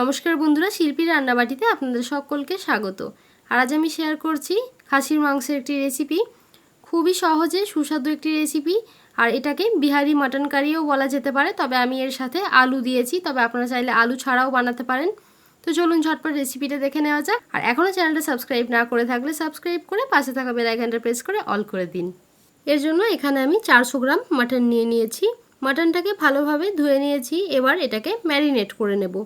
নমস্কার বন্ধুরা, শিল্পীর রান্নাবাটিতে আপনাদের সকলকে স্বাগত। আর আজ আমি শেয়ার করছি খাসির মাংসের একটি রেসিপি। খুবই সহজে সুস্বাদু একটি রেসিপি, আর এটাকে বিহারি মাটন কারিও বলা যেতে পারে। তবে আমি এর সাথে আলু দিয়েছি, তবে আপনারা চাইলে আলু ছাড়াও বানাতে পারেন। তো চলুন ঝটপট রেসিপিটা দেখে নেওয়া যাক। আর এখনও চ্যানেলটা সাবস্ক্রাইব না করে থাকলে সাবস্ক্রাইব করে পাশে থাকা বেল আইকনটা প্রেস করে অল করে দিন। এর জন্য এখানে আমি 400 গ্রাম মাটন নিয়ে নিয়েছি। মাটনটাকে ভালোভাবে ধুয়ে নিয়েছি। এবার এটাকে ম্যারিনেট করে নেব।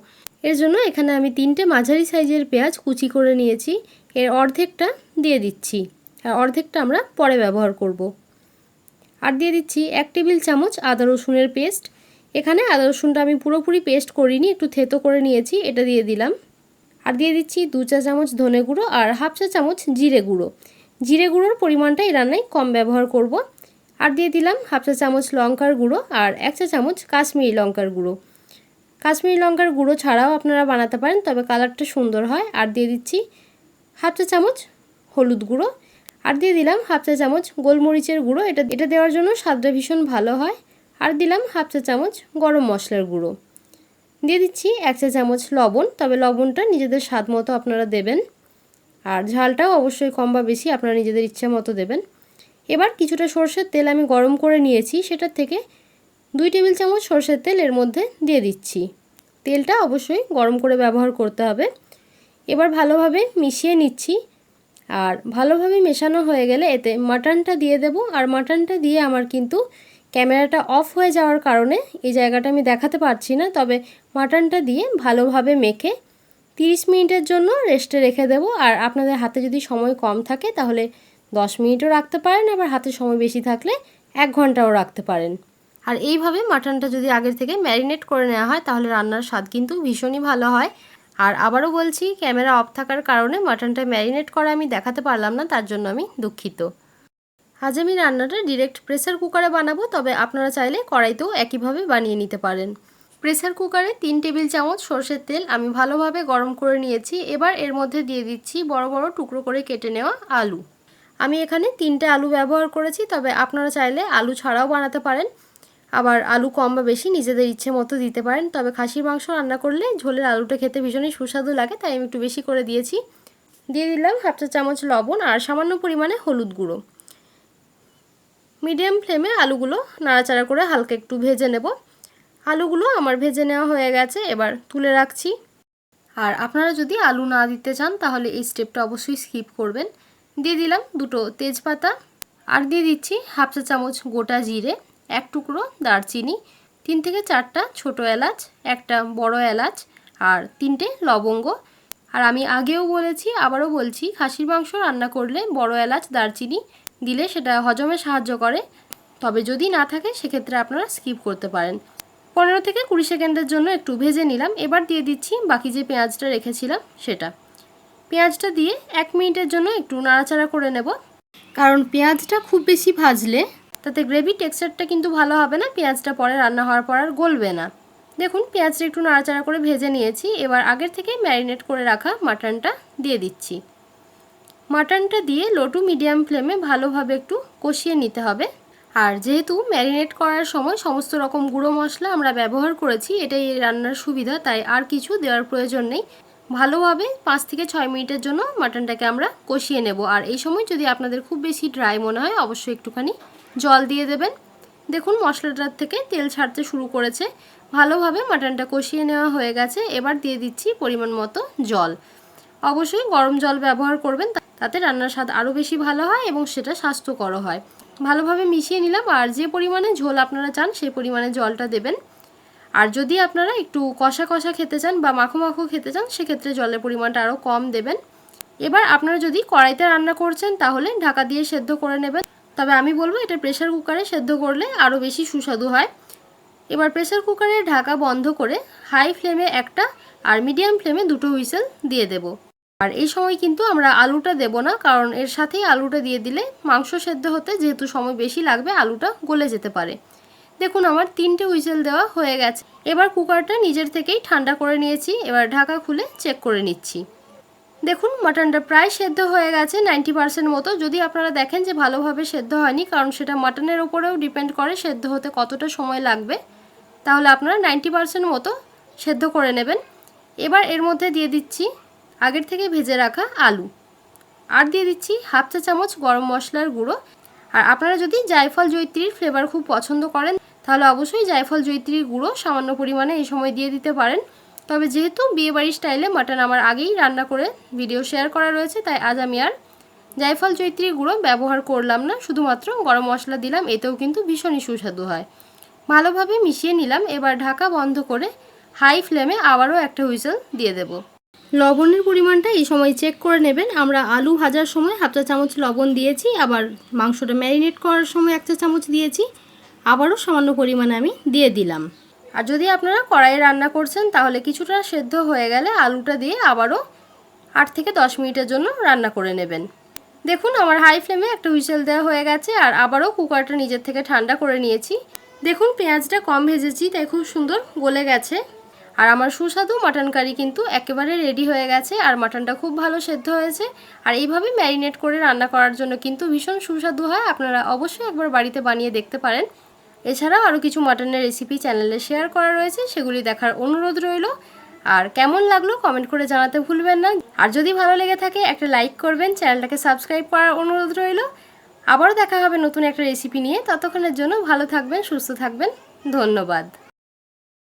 এর জন্য এখানে আমি 3টে মাঝারি সাইজের পেঁয়াজ কুচি করে নিয়েছি। এর অর্ধেকটা দিয়ে দিচ্ছি, আর অর্ধেকটা আমরা পরে ব্যবহার করব। আর দিয়ে দিচ্ছি 1 টেবিল চামচ আদা রসুনের পেস্ট। এখানে আদা রসুনটা আমি পুরোপুরি পেস্ট করিনি, একটু থেতো করে নিয়েছি, এটা দিয়ে দিলাম। আর দিয়ে দিচ্ছি 2 চা চামচ ধনে গুঁড়ো আর হাফ চা চামচ জিরে গুঁড়ো। জিরে গুঁড়োর পরিমাণটা এই রান্নায় কম ব্যবহার করব। আর দিয়ে দিলাম হাফ চা চামচ লঙ্কার গুঁড়ো আর 1 চা চামচ কাশ্মীরি লঙ্কার গুঁড়ো। কাশ্মীরি লঙ্কার গুঁড়ো ছাড়াও আপনারা বানাতে পারেন, তবে কালারটা সুন্দর হয়। আর দিয়ে দিচ্ছি হাফ চা চামচ হলুদ গুঁড়ো। আর দিয়ে দিলাম হাফ চা চামচ গোলমরিচের গুঁড়ো, এটা দেওয়ার জন্য স্বাদটা ভীষণ ভালো হয়। আর দিলাম হাফ চা চামচ গরম মশলার গুঁড়ো। দিয়ে দিচ্ছি 1 চা চামচ লবণ, তবে লবণটা নিজেদের স্বাদ মতো আপনারা দেবেন। আর ঝালটাও অবশ্যই কম বা বেশি আপনারা নিজেদের ইচ্ছা মতো দেবেন। এবার কিছুটা সরষের তেল আমি গরম করে নিয়েছি, সেটার থেকে 2 টেবিল চামচ সরষের তেল এর মধ্যে দিয়ে দিচ্ছি। তেলটা অবশ্যই গরম করে ব্যবহার করতে হবে। এবার ভালোভাবে মিশিয়ে নিচ্ছি। আর ভালোভাবে মেশানো হয়ে গেলে এতে মাটনটা দিয়ে দেব। আর মাটনটা দিয়ে আমার কিন্তু ক্যামেরাটা অফ হয়ে যাওয়ার কারণে এই জায়গাটা আমি দেখাতে পারছি না, তবে মাটনটা দিয়ে ভালোভাবে মেখে 30 মিনিটের জন্য রেস্টে রেখে দেব। আর আপনাদের হাতে যদি সময় কম থাকে তাহলে 10 মিনিটও রাখতে পারেন, আবার হাতে সময় বেশি থাকলে 1 ঘন্টাও রাখতে পারেন। আর এইভাবে মাটনটা যদি আগের থেকে ম্যারিনেট করে নেওয়া হয় তাহলে রান্নার স্বাদ কিন্তু ভীষণই ভালো হয়। আর আবারও বলছি, ক্যামেরা অফ থাকার কারণে মাটনটা ম্যারিনেট করা আমি দেখাতে পারলাম না, তার জন্য আমি দুঃখিত। আজ আমি রান্নাটা ডিরেক্ট প্রেসার কুকারে বানাবো, তবে আপনারা চাইলে কড়াইতেও একইভাবে বানিয়ে নিতে পারেন। প্রেসার কুকারে 3 টেবিল চামচ সরষের তেল আমি ভালোভাবে গরম করে নিয়েছি। এবার এর মধ্যে দিয়ে দিচ্ছি বড় বড় টুকরো করে কেটে নেওয়া আলু। আমি এখানে 3টে আলু ব্যবহার করেছি, তবে আপনারা চাইলে আলু ছাড়াও বানাতে পারেন। আবার আলু কম বা বেশি নিজেদের ইচ্ছে মতো দিতে পারেন। তবে খাসির মাংস রান্না করলে ঝোলের আলুটা খেতে ভীষণই সুস্বাদু লাগে, তাই আমি একটু বেশি করে দিয়েছি। দিয়ে দিলাম হাফ চা চামচ লবণ আর সামান্য পরিমাণে হলুদ গুঁড়ো। মিডিয়াম ফ্লেমে আলুগুলো নাড়াচাড়া করে হালকা একটু ভেজে নেব। আলুগুলো আমার ভেজে নেওয়া হয়ে গেছে, এবার তুলে রাখছি। আর আপনারা যদি আলু না দিতে চান তাহলে এই স্টেপটা অবশ্যই স্কিপ করবেন। দিয়ে দিলাম 2টো তেজপাতা। আর দিয়ে দিচ্ছি হাফ চা চামচ গোটা জিরে, 1 টুকরো দারচিনি, 3 থেকে 4টা ছোটো এলাচ, একটা বড় এলাচ আর 3টে লবঙ্গ। আর আমি আগেও বলেছি, আবারও বলছি, খাসির মাংস রান্না করলে বড় এলাচ দারচিনি দিলে সেটা হজমে সাহায্য করে। তবে যদি না থাকে সেক্ষেত্রে আপনারা স্কিপ করতে পারেন। 15 থেকে 20 সেকেন্ডের জন্য একটু ভেজে নিলাম। এবার দিয়ে দিচ্ছি বাকি যে পেঁয়াজটা রেখেছিলাম সেটা। পেঁয়াজটা দিয়ে 1 মিনিটের জন্য একটু নাড়াচাড়া করে নেব, কারণ পেঁয়াজটা খুব বেশি ভাজলে তাতে গ্রেভি টেক্সচারটা কিন্তু ভালো হবে না। পেঁয়াজটা পরে রান্না হওয়ার পর আর গলবে না। দেখুন, পেঁয়াজটা একটু নাড়াচাড়া করে ভেজে নিয়েছি। এবার আগের থেকে ম্যারিনেট করে রাখা মাটনটা দিয়ে দিচ্ছি। মাটনটা দিয়ে লো টু মিডিয়াম ফ্লেমে ভালোভাবে একটু কষিয়ে নিতে হবে। আর যেহেতু ম্যারিনেট করার সময় সমস্ত রকম গুঁড়ো মশলা আমরা ব্যবহার করেছি, এটাই এই রান্নার সুবিধা, তাই আর কিছু দেওয়ার প্রয়োজন নেই। ভালোভাবে 5 থেকে 6 মিনিটের জন্য মাটনটাকে আমরা কষিয়ে নেব। আর এই সময় যদি আপনাদের খুব বেশি ড্রাই মনে হয় অবশ্যই একটুখানি জল দিয়ে দেবেন। দেখুন, মশলাটার থেকে তেল ছাড়তে শুরু করেছে। ভালোভাবে মাটনটা কষিয়ে নেওয়া হয়ে গেছে। এবার দিয়ে দিচ্ছি পরিমাণ মতো জল। অবশ্যই গরম জল ব্যবহার করবেন, তাতে রান্নার স্বাদ আরও বেশি ভালো হয় এবং সেটা স্বাস্থ্যকর হয়। ভালোভাবে মিশিয়ে নিলাম। আর যে পরিমাণে ঝোল আপনারা চান সেই পরিমাণে জলটা দেবেন। আর যদি আপনারা একটু কষা কষা খেতে চান বা মাখো মাখো খেতে চান সেক্ষেত্রে জলের পরিমাণটা আরও কম দেবেন। এবার আপনারা যদি কড়াইতে রান্না করছেন তাহলে ঢাকা দিয়ে সেদ্ধ করে নেবেন, তবে আমি বলবো এটা প্রেসার কুকারে সেদ্ধ করলে আরও বেশি সুস্বাদু হয়। এবার প্রেসার কুকারের ঢাকা বন্ধ করে হাই ফ্লেমে একটা আর মিডিয়াম ফ্লেমে 2টো হুইসেল দিয়ে দেব। আর এই সময় কিন্তু আমরা আলুটা দেব না, কারণ এর সাথেই আলুটা দিয়ে দিলে মাংস সেদ্ধ হতে যেহেতু সময় বেশি লাগবে আলুটা গলে যেতে পারে। দেখুন, আমার 3টে হুইসেল দেওয়া হয়ে গেছে। এবার কুকারটা নিজের থেকেই ঠান্ডা করে নিয়েছি। এবার ঢাকা খুলে চেক করে নিচ্ছি। দেখুন, মাটনটা প্রায় সেদ্ধ হয়ে গেছে 90% মতো। যদি আপনারা দেখেন যে ভালোভাবে সেদ্ধ হয়নি, কারণ সেটা মাটনের উপরেও ডিপেন্ড করে সেদ্ধ হতে কতটা সময় লাগবে, তাহলে আপনারা 90% মতো সেদ্ধ করে নেবেন। এবার এর মধ্যে দিয়ে দিচ্ছি আগের থেকে ভেজে রাখা আলু, আর দিয়ে দিচ্ছি হাফ চা চামচ গরম মশলার গুঁড়ো। আর আপনারা যদি জায়ফল জয়িত্রীর ফ্লেভার খুব পছন্দ করেন তাহলে অবশ্যই জায়ফল জয়িত্রীর গুঁড়ো সামান্য পরিমাণে এই সময় দিয়ে দিতে পারেন। তবে যেহেতু বিয়েবাড়ির স্টাইলে মাটন আমার আগেই রান্না করে ভিডিও শেয়ার করা রয়েছে, তাই আজ আমি আর জায়ফল জয়িত্রীর গুঁড়ো ব্যবহার করলাম না, শুধুমাত্র গরম মশলা দিলাম। এতেও কিন্তু ভীষণই সুস্বাদু হয়। ভালোভাবে মিশিয়ে নিলাম। এবার ঢাকা বন্ধ করে হাই ফ্লেমে আবারও একটা হুইসেল দিয়ে দেব। লবণের পরিমাণটা এই সময় চেক করে নেবেন। আমরা আলু ভাজার সময় হাফ চা চামচ লবণ দিয়েছি, আবার মাংসটা ম্যারিনেট করার সময় 1 চা চামচ দিয়েছি, আবারও সামান্য পরিমাণে আমি দিয়ে দিলাম। আর যদি আপনারা কড়াইয়ে রান্না করছেন তাহলে কিছুটা সেদ্ধ হয়ে গেলে আলুটা দিয়ে আবারও 8 থেকে 10 মিনিটের জন্য রান্না করে নেবেন। দেখুন আমার হাই ফ্লেমে একটা হুইসেল দেওয়া হয়ে গেছে, আর আবারও কুকারটা নিজের থেকে ঠান্ডা করে নিয়েছি। দেখুন পেঁয়াজটা কম ভেজেছি তাই খুব সুন্দর গলে গেছে। আর আমার সুস্বাদু মাটন কারি কিন্তু একেবারে রেডি হয়ে গেছে, আর মাটনটা খুব ভালো সেদ্ধ হয়েছে। আর এইভাবে ম্যারিনেট করে রান্না করার জন্য কিন্তু ভীষণ সুস্বাদু হয়। আপনারা অবশ্যই একবার বাড়িতে বানিয়ে দেখতে পারেন। এছাড়াও আরও কিছু মাটনের রেসিপি চ্যানেলে শেয়ার করা রয়েছে, সেগুলি দেখার অনুরোধ রইল। আর কেমন লাগলো কমেন্ট করে জানাতে ভুলবেন না। আর যদি ভালো লেগে থাকে একটা লাইক করবেন, চ্যানেলটাকে সাবস্ক্রাইব করার অনুরোধ রইল। আবারও দেখা হবে নতুন একটা রেসিপি নিয়ে। ততক্ষণের জন্য ভালো থাকবেন, সুস্থ থাকবেন। ধন্যবাদ।